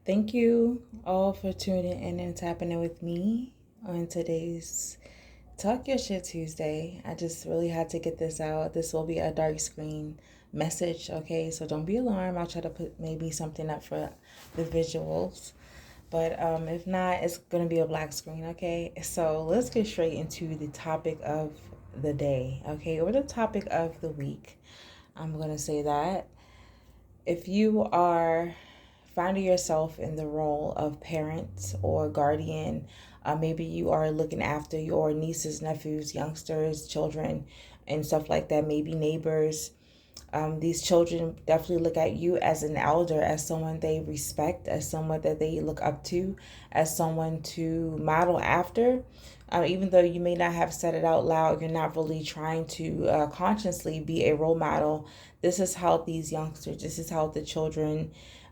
Thank you all for tuning in and tapping in with me on today's Talk Your Shit Tuesday. I just really had to get this out. This will be a dark screen message, okay? So don't be alarmed. I'll try to put maybe something up for the visuals. But if not, it's going to be a black screen, okay? So let's get straight into the topic of the day, okay? Or the topic of the week. I'm going to say that. If you are finding yourself in the role of parent or guardian, maybe you are looking after your nieces, nephews, youngsters, children, and stuff like that, maybe neighbors. These children definitely look at you as an elder, as someone they respect, as someone that they look up to, as someone to model after. Even though you may not have said it out loud, you're not really trying to consciously be a role model. This is how these youngsters, this is how the children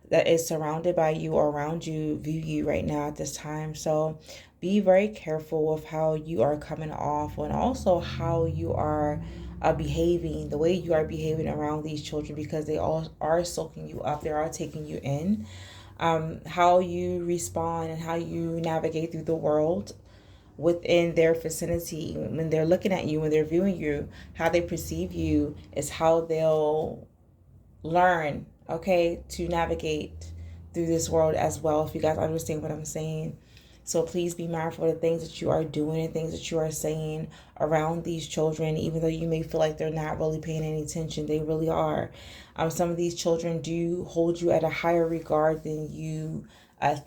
that is surrounded by you or around you view you right now at this time. So be very careful with how you are coming off and also how you are behaving, the way you are behaving around these children, because they all are soaking you up, they are taking you in. How you respond and how you navigate through the world within their vicinity, when they're looking at you, when they're viewing you, how they perceive you is how they'll learn, okay, to navigate through this world as well, if you guys understand what I'm saying. So please be mindful of the things that you are doing and things that you are saying around these children, even though you may feel like they're not really paying any attention. They really are. Some of these children do hold you at a higher regard than you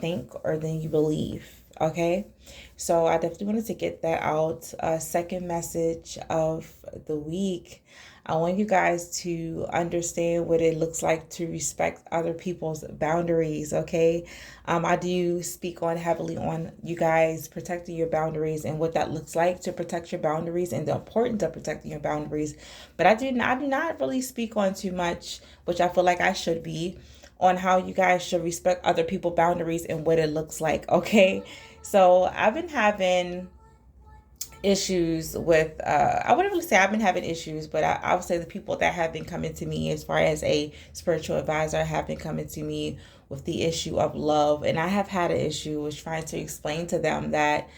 think or than you believe. Okay, so I definitely wanted to get that out. Second message of the week. I want you guys to understand what it looks like to respect other people's boundaries, okay? I do speak on heavily on you guys protecting your boundaries and what that looks like to protect your boundaries and the importance of protecting your boundaries. But I do not really speak on too much, which I feel like I should be, on how you guys should respect other people's boundaries and what it looks like, okay? So I've been having issues with I wouldn't really say I've been having issues, but I would say the people that have been coming to me as far as a spiritual advisor have been coming to me with the issue of love. And I have had an issue with trying to explain to them that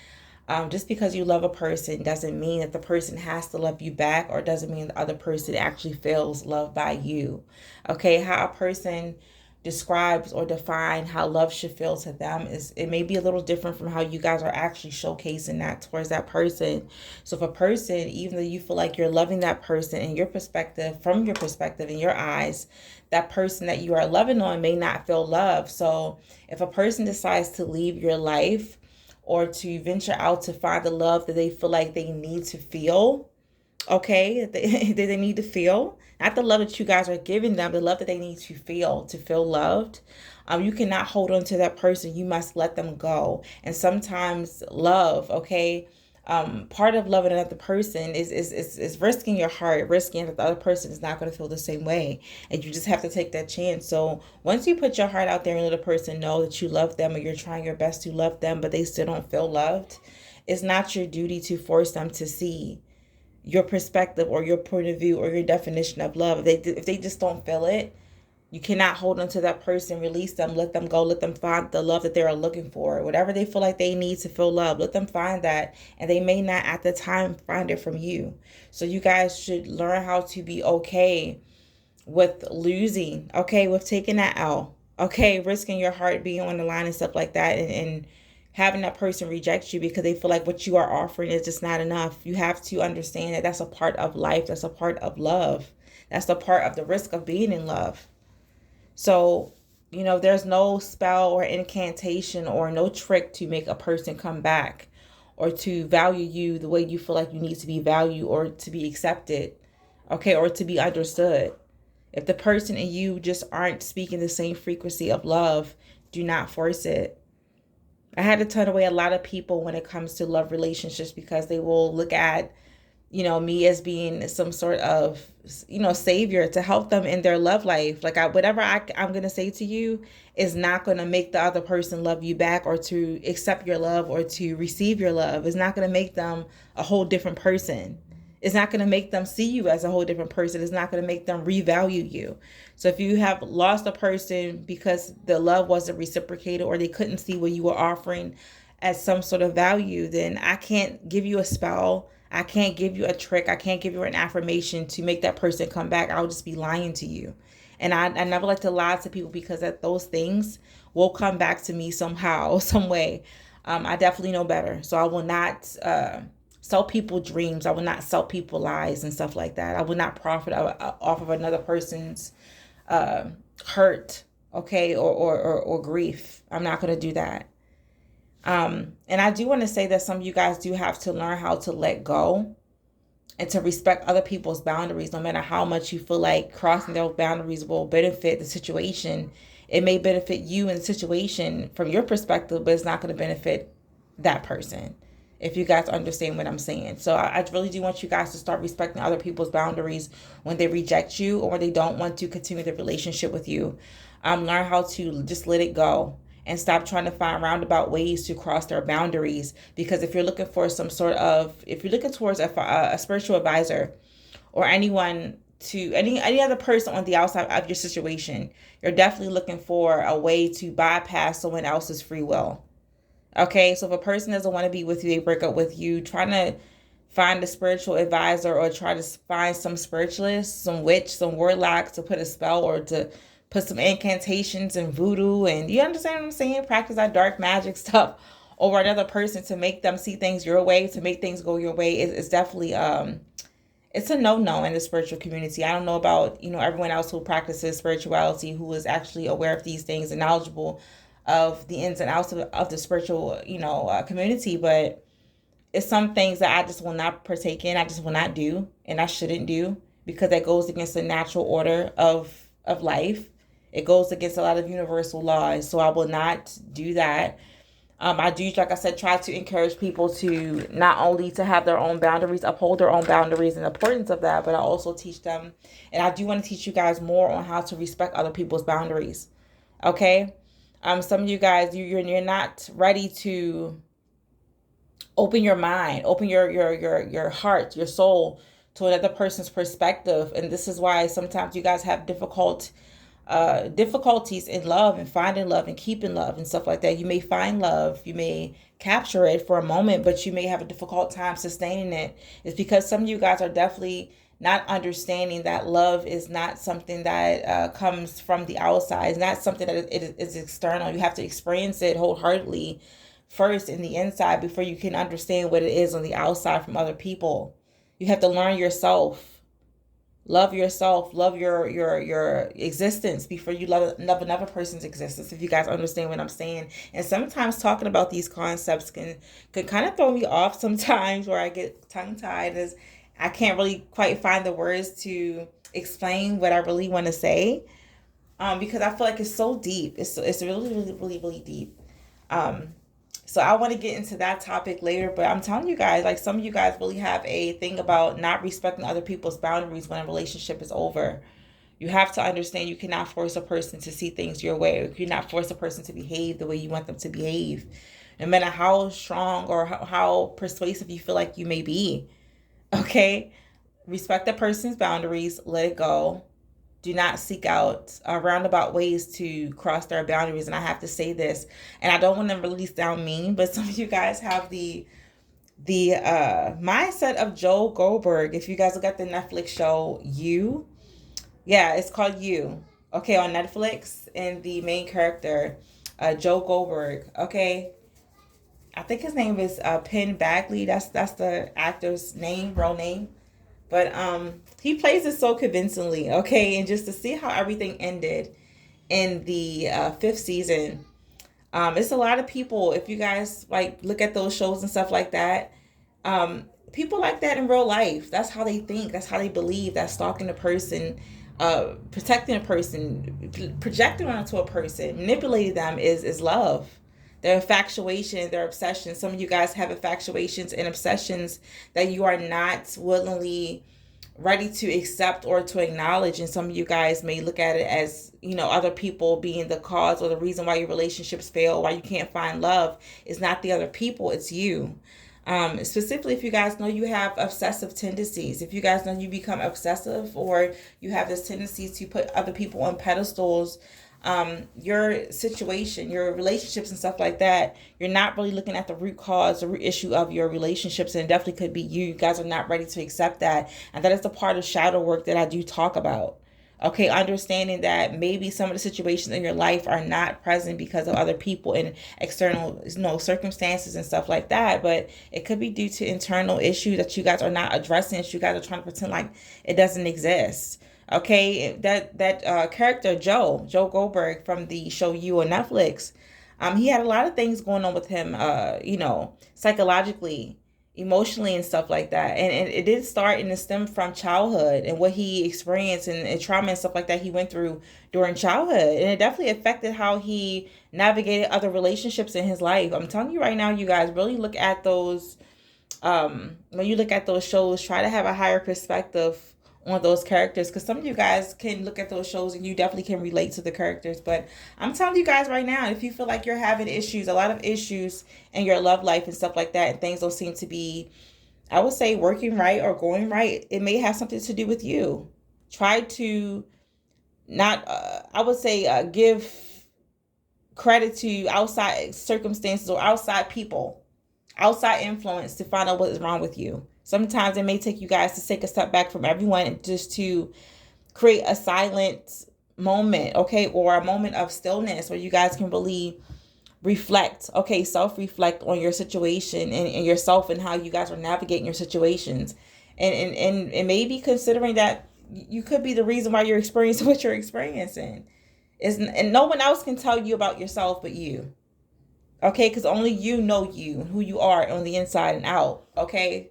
just because you love a person doesn't mean that the person has to love you back, or doesn't mean the other person actually feels loved by you. Okay, how a person describes or define how love should feel to them is, it may be a little different from how you guys are actually showcasing that towards that person. So if a person, even though you feel like you're loving that person in your perspective, from your perspective, in your eyes, that person that you are loving on may not feel love. So if a person decides to leave your life or to venture out to find the love that they feel like they need to feel, okay, that they need to feel, not the love that you guys are giving them, the love that they need to feel loved. You cannot hold on to that person. You must let them go. And sometimes love, okay, part of loving another person is risking your heart, risking that the other person is not going to feel the same way, and you just have to take that chance. So once you put your heart out there and let a person know that you love them, or you're trying your best to love them, but they still don't feel loved, it's not your duty to force them to see your perspective or your point of view or your definition of love. If they just don't feel it, you cannot hold on to that person. Release them, let them go, let them find the love that they are looking for. Whatever they feel like they need to feel love, let them find that. And they may not at the time find it from you. So you guys should learn how to be okay with losing, okay, with taking that L, okay, risking your heart being on the line and stuff like that, and having that person reject you because they feel like what you are offering is just not enough. You have to understand that that's a part of life, that's a part of love, that's a part of the risk of being in love. So, there's no spell or incantation or no trick to make a person come back or to value you the way you feel like you need to be valued or to be accepted, okay, or to be understood. If the person and you just aren't speaking the same frequency of love, do not force it. I had to turn away a lot of people when it comes to love relationships because they will look at, me as being some sort of, savior to help them in their love life. Like whatever I'm going to say to you is not going to make the other person love you back or to accept your love or to receive your love. It's not going to make them a whole different person. It's not going to make them see you as a whole different person. It's not going to make them revalue you. So if you have lost a person because the love wasn't reciprocated or they couldn't see what you were offering as some sort of value, then I can't give you a spell. I can't give you a trick. I can't give you an affirmation to make that person come back. I'll just be lying to you. And I never like to lie to people because that those things will come back to me somehow, some way. I definitely know better. So I will not sell people dreams. I will not sell people lies and stuff like that. I will not profit off of another person's hurt, okay, or grief. I'm not going to do that. And I do want to say that some of you guys do have to learn how to let go and to respect other people's boundaries, no matter how much you feel like crossing those boundaries will benefit the situation. It may benefit you in the situation from your perspective, but it's not going to benefit that person, if you guys understand what I'm saying. So I really do want you guys to start respecting other people's boundaries when they reject you or they don't want to continue the relationship with you. Learn how to just let it go and stop trying to find roundabout ways to cross their boundaries. Because if you're looking for if you're looking towards a spiritual advisor or anyone to any other person on the outside of your situation, you're definitely looking for a way to bypass someone else's free will. Okay, so if a person doesn't want to be with you, they break up with you, trying to find a spiritual advisor or try to find some spiritualist, some witch, some warlock to put a spell or to put some incantations and voodoo, and you understand what I'm saying? Practice that dark magic stuff over another person to make them see things your way, to make things go your way. It's definitely it's a no-no in the spiritual community. I don't know about everyone else who practices spirituality, who is actually aware of these things and knowledgeable of the ins and outs of the spiritual community, but it's some things that I just will not partake in. I just will not do, and I shouldn't do, because that goes against the natural order of life. It goes against a lot of universal laws, so I will not do that. I do, like I said, try to encourage people to not only to have their own boundaries, uphold their own boundaries and the importance of that, but I also teach them, and I do want to teach you guys more on how to respect other people's boundaries. Okay? Some of you guys, you're not ready to open your mind, open your heart, your soul to another person's perspective, and this is why sometimes you guys have difficulties in love and finding love and keeping love and stuff like that. You may find love, you may capture it for a moment, but you may have a difficult time sustaining it. It's because some of you guys are definitely not understanding that love is not something that comes from the outside. It's not something that it is external. You have to experience it wholeheartedly first in the inside before you can understand what it is on the outside from other people. You have to learn yourself. Love yourself, love your existence before you love another person's existence, if you guys understand what I'm saying. And sometimes talking about these concepts can kind of throw me off sometimes, where I get tongue-tied as I can't really quite find the words to explain what I really want to say, because I feel like it's so deep. It's really, really, really, really deep. So I want to get into that topic later, but I'm telling you guys, like, some of you guys really have a thing about not respecting other people's boundaries when a relationship is over. You have to understand you cannot force a person to see things your way. You cannot force a person to behave the way you want them to behave. No matter how strong or how persuasive you feel like you may be. Okay? Respect the person's boundaries. Let it go. Do not seek out roundabout ways to cross their boundaries. And I have to say this, and I don't want to really sound mean, but some of you guys have the mindset of Joe Goldberg. If you guys look at the Netflix show You, yeah, it's called You, okay, on Netflix, and the main character, Joe Goldberg, okay, I think his name is Penn Bagley. That's the actor's name, real name. But he plays it so convincingly, okay? And just to see how everything ended in the fifth season, it's a lot of people, if you guys like look at those shows and stuff like that, people like that in real life. That's how they think. That's how they believe. That stalking a person, protecting a person, projecting onto a person, manipulating them is love. Their infatuation, their obsession. Some of you guys have infatuations and obsessions that you are not willingly ready to accept or to acknowledge. And some of you guys may look at it as, other people being the cause or the reason why your relationships fail, why you can't find love. It's not the other people, it's you. Specifically, if you guys know you have obsessive tendencies, if you guys know you become obsessive or you have this tendency to put other people on pedestals, your situation, your relationships and stuff like that, you're not really looking at the root cause, the root issue of your relationships, and it definitely could be you. You guys are not ready to accept that. And that is the part of shadow work that I do talk about. Okay, understanding that maybe some of the situations in your life are not present because of other people and external, circumstances and stuff like that, but it could be due to internal issues that you guys are not addressing. That you guys are trying to pretend like it doesn't exist. Okay, that character Joe Goldburg from the show You on Netflix, he had a lot of things going on with him, psychologically, emotionally and stuff like that. And it did start and it stemmed from childhood and what he experienced and trauma and stuff like that he went through during childhood. And it definitely affected how he navigated other relationships in his life. I'm telling you right now, you guys really look at those, when you look at those shows, try to have a higher perspective on those characters, because some of you guys can look at those shows and you definitely can relate to the characters. But I'm telling you guys right now, if you feel like you're having issues, a lot of issues in your love life and stuff like that, and things don't seem to be, I would say, working right or going right, it may have something to do with you. Try to not, I would say, give credit to outside circumstances or outside people, outside influence to find out what is wrong with you. Sometimes it may take you guys to take a step back from everyone and just to create a silent moment, okay, or a moment of stillness where you guys can really reflect, okay, self-reflect on your situation and yourself and how you guys are navigating your situations. And maybe considering that you could be the reason why you're experiencing what you're experiencing. And no one else can tell you about yourself but you. Okay, because only you know you, who you are on the inside and out, okay?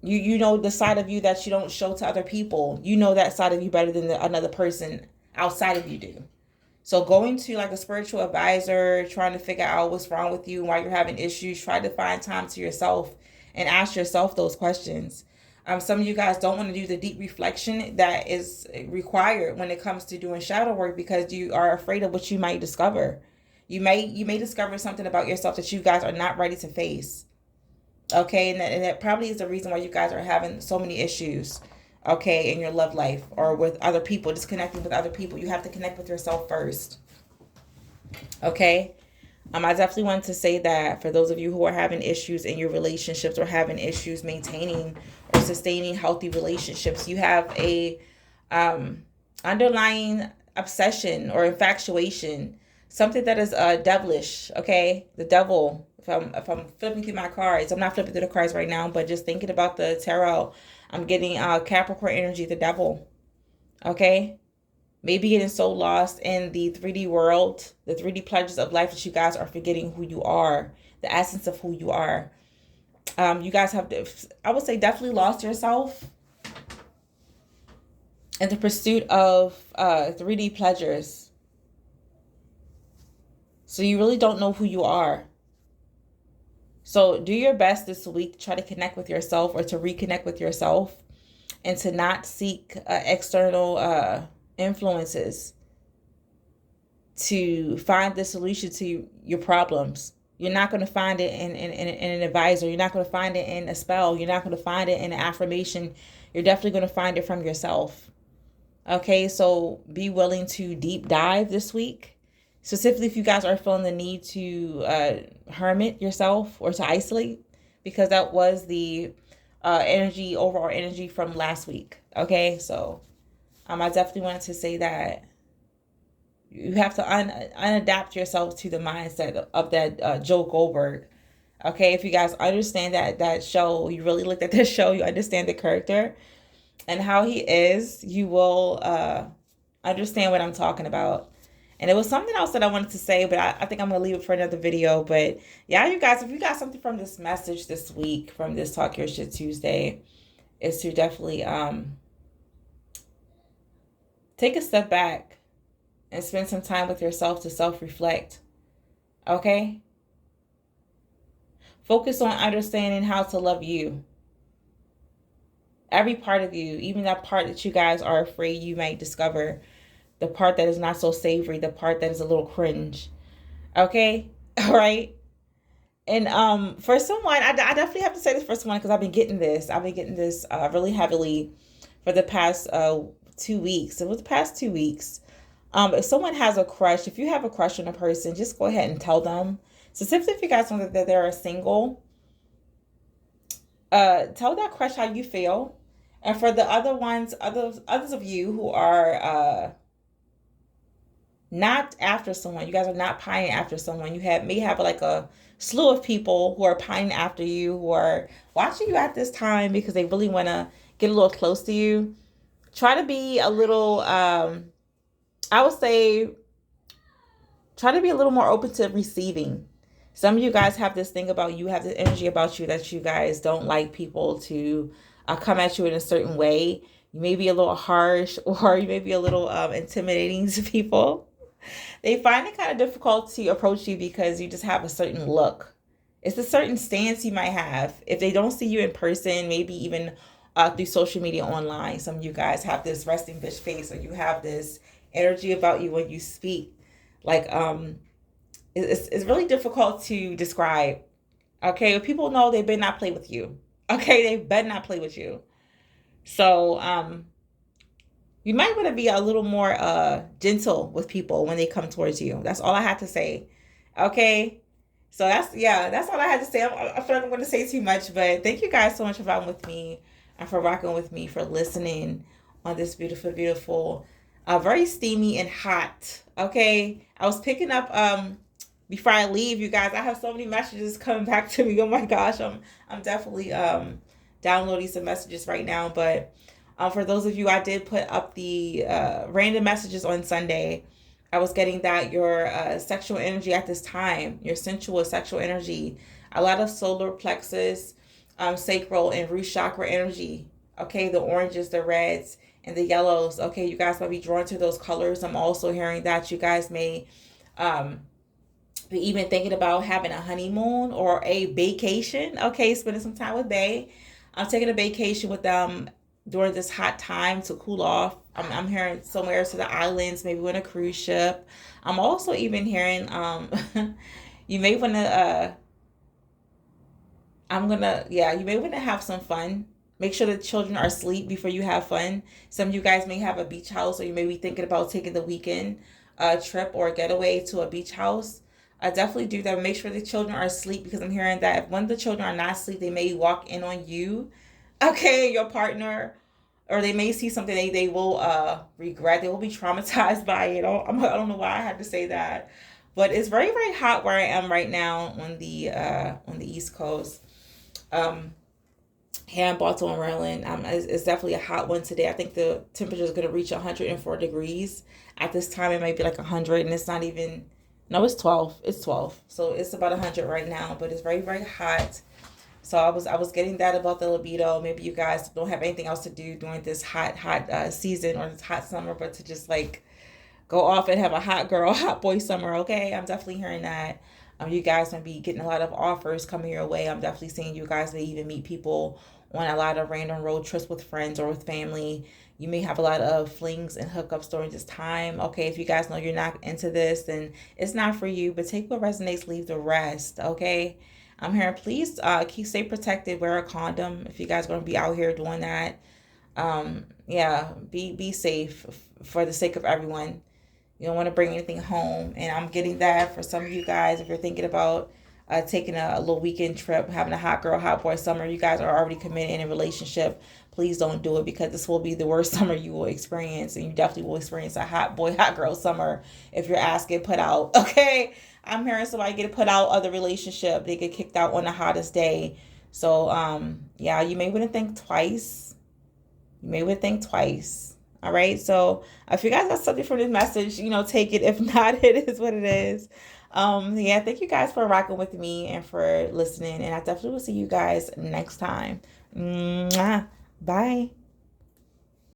You know the side of you that you don't show to other people. You know that side of you better than another person outside of you do. So going to like a spiritual advisor, trying to figure out what's wrong with you, why you're having issues, try to find time to yourself and ask yourself those questions. Some of you guys don't want to do the deep reflection that is required when it comes to doing shadow work because you are afraid of what you might discover. You may discover something about yourself that you guys are not ready to face. Okay, and that probably is the reason why you guys are having so many issues, okay, in your love life or with other people, disconnecting with other people. You have to connect with yourself first. Okay, I definitely wanted to say that for those of you who are having issues in your relationships or having issues maintaining or sustaining healthy relationships, you have a underlying obsession or infatuation, something that is devilish. Okay, the devil. If I'm flipping through my cards, I'm not flipping through the cards right now, but just thinking about the tarot, I'm getting Capricorn energy, the devil. Okay, maybe getting so lost in the 3D world, the 3D pleasures of life that you guys are forgetting who you are, the essence of who you are. You guys have, I would say, definitely lost yourself in the pursuit of 3D pleasures. So you really don't know who you are. So do your best this week to try to connect with yourself or to reconnect with yourself and to not seek external influences to find the solution to your problems. You're not going to find it in an advisor. You're not going to find it in a spell. You're not going to find it in an affirmation. You're definitely going to find it from yourself. Okay, so be willing to deep dive this week. Specifically, if you guys are feeling the need to hermit yourself or to isolate, because that was the overall energy from last week. Okay, so I definitely wanted to say that you have to unadapt yourself to the mindset of that Joe Goldburg. Okay, if you guys understand that show, you really looked at this show, you understand the character and how he is, you will understand what I'm talking about. And it was something else that I wanted to say, but I think I'm going to leave it for another video. But yeah, you guys, if you got something from this message this week, from this Talk Your Shit Tuesday, is to definitely take a step back and spend some time with yourself to self-reflect. Okay? Focus on understanding how to love you. Every part of you, even that part that you guys are afraid you might discover, the part that is not so savory, the part that is a little cringe. Okay? All right? And for someone, I definitely have to say this for someone because I've been getting this really heavily for the past 2 weeks. It was the past 2 weeks. If someone has a crush, if you have a crush on a person, just go ahead and tell them. Specifically, if you guys know that they're single, tell that crush how you feel. And for the other ones, others of you who are not after someone, you guys are not pining after someone. You may have like a slew of people who are pining after you, who are watching you at this time because they really want to get a little close to you. Try to be a little, I would say, try to be a little more open to receiving. Some of you guys have this thing about you, have this energy about you that you guys don't like people to come at you in a certain way. You may be a little harsh or you may be a little intimidating to people. They find it kind of difficult to approach you because you just have a certain look. It's a certain stance you might have. If they don't see you in person, maybe even through social media online, some of you guys have this resting bitch face or you have this energy about you when you speak. Like, it's really difficult to describe. Okay, if people know they better not play with you. Okay, they better not play with you. So, you might want to be a little more gentle with people when they come towards you. That's all I have to say. Okay. So that's all I had to say. I feel like I'm going to say too much, but thank you guys so much for riding with me and for rocking with me, for listening on this beautiful, beautiful, very steamy and hot. Okay. I was picking up before I leave, you guys. I have so many messages coming back to me. Oh my gosh, I'm definitely downloading some messages right now, but. For those of you, I did put up the random messages on Sunday. I was getting that your sexual energy at this time, your sensual sexual energy, a lot of solar plexus, sacral, and root chakra energy. Okay, the oranges, the reds, and the yellows. Okay, you guys might be drawn to those colors. I'm also hearing that you guys may be even thinking about having a honeymoon or a vacation. Okay, spending some time with Bay. I'm taking a vacation with them during this hot time to cool off. I'm hearing somewhere to the islands, maybe on a cruise ship. I'm also even hearing you may want to you may want to have some fun. Make sure the children are asleep before you have fun. Some of you guys may have a beach house, or you may be thinking about taking the weekend trip or getaway to a beach house. I definitely do that. Make sure the children are asleep because I'm hearing that if one of the children are not asleep, they may walk in on you, okay, your partner, or they may see something they will regret. They will be traumatized by it. I don't know why I had to say that, but it's very, very hot where I am right now on the East Coast. Here in Baltimore, Maryland, it's definitely a hot one today. I think the temperature is going to reach 104 degrees. At this time, it might be like 100, and it's not even. No, it's 12. It's 12. So it's about 100 right now, but it's very, very hot. So I was getting that about the libido. Maybe you guys don't have anything else to do during this hot season or this hot summer, but to just like go off and have a hot girl, hot boy summer. Okay, I'm definitely hearing that. You guys might be getting a lot of offers coming your way. I'm definitely seeing you guys may even meet people on a lot of random road trips with friends or with family. You may have a lot of flings and hookups during this time. Okay, if you guys know you're not into this, then it's not for you. But take what resonates, leave the rest. Okay. I'm here. Please stay protected. Wear a condom if you guys are going to be out here doing that. Yeah, be safe for the sake of everyone. You don't want to bring anything home. And I'm getting that for some of you guys. If you're thinking about taking a little weekend trip, having a hot girl, hot boy summer, you guys are already committed in a relationship. Please don't do it because this will be the worst summer you will experience. And you definitely will experience a hot boy, hot girl summer if your ass get put out. Okay? I'm hearing somebody get put out of the relationship. They get kicked out on the hottest day. So, yeah, you may want to think twice. You may want to think twice. All right. So if you guys got something from this message, take it. If not, it is what it is. Yeah, thank you guys for rocking with me and for listening. And I definitely will see you guys next time. Mwah. Bye.